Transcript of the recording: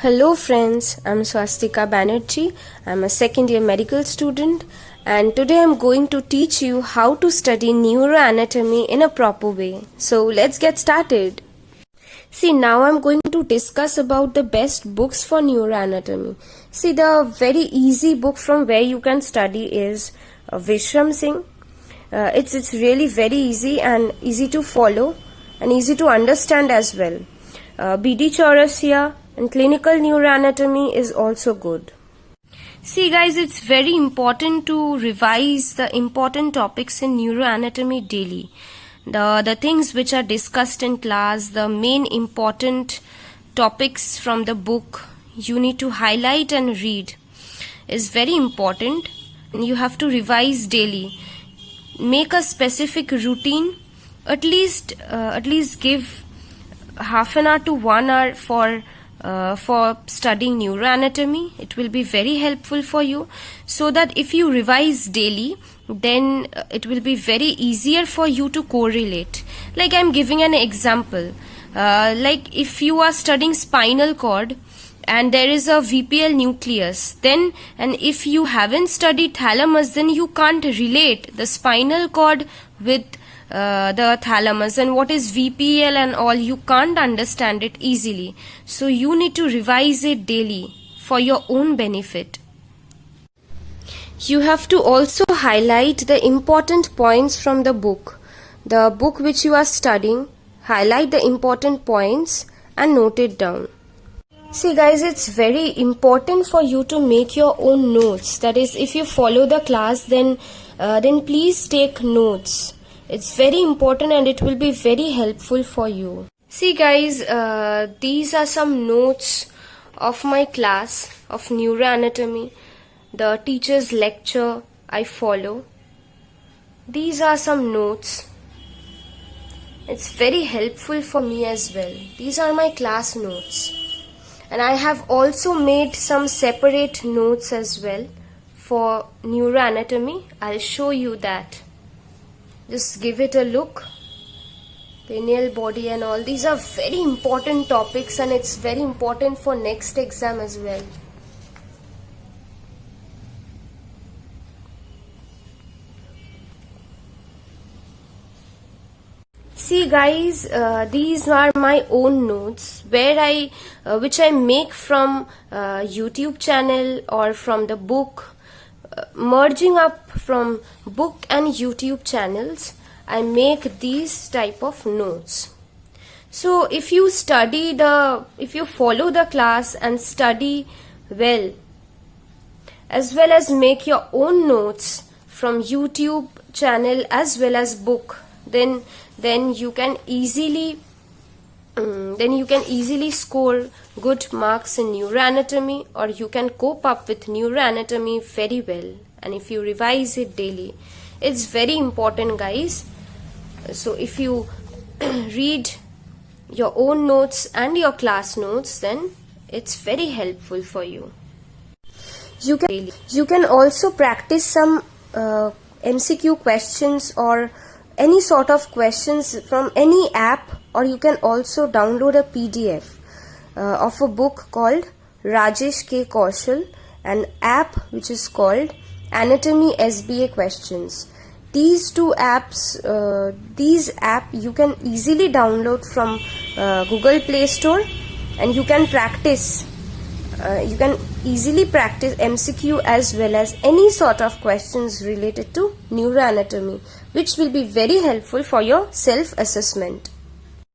Hello friends, I'm Swastika Banerjee. I'm a second year medical student and today I'm going to teach you how to study neuroanatomy in a proper way. So let's get started. See, now I'm going to discuss about the best books for neuroanatomy. See, the very easy book from where you can study is Vishram Singh. It's really very easy and easy to follow and easy to understand as well. B.D. Chaurasia and Clinical Neuroanatomy is also good. See guys, it's very important to revise the important topics in neuroanatomy daily. The things which are discussed in class, the main important topics from the book you need to highlight and read is very important. You have to revise daily. Make a specific routine. At least give half an hour to 1 hour for studying neuroanatomy. It will be very helpful for you, so that if you revise daily, then it will be very easier for you to correlate. Like I'm giving an example. Like if you are studying spinal cord and there is a VPL nucleus, then and if you haven't studied thalamus, then you can't relate the spinal cord with the thalamus and what is VPL and all. You can't understand it easily. So you need to revise it daily for your own benefit. You have to also highlight the important points from the book. The book which you are studying, highlight the important points and note it down. See guys, it's very important for you to make your own notes. That is, if you follow the class, then please take notes. It's very important and it will be very helpful for you. See guys, these are some notes of my class of neuroanatomy, the teacher's lecture I follow. These are some notes. It's very helpful for me as well. These are my class notes. And I have also made some separate notes as well for neuroanatomy. I'll show you that. Just give it a look. Pineal body and all. These are very important topics and it's very important for next exam as well. See guys, these are my own notes where which I make from YouTube channel or from the book. Merging up from book and YouTube channels, I make these type of notes. So if you follow the class and study well as make your own notes from YouTube channel as well as book, then you can easily score good marks in neuroanatomy, or you can cope up with neuroanatomy very well. And if you revise it daily, it's very important guys. So if you read your own notes and your class notes, then it's very helpful for you. You can also practice some MCQ questions or any sort of questions from any app, or you can also download a PDF of a book called Rajesh K. Kaushal, an app which is called Anatomy SBA Questions. These two apps, you can easily download from Google Play Store, and you can practice. You can easily practice MCQ as well as any sort of questions related to neuroanatomy, which will be very helpful for your self-assessment.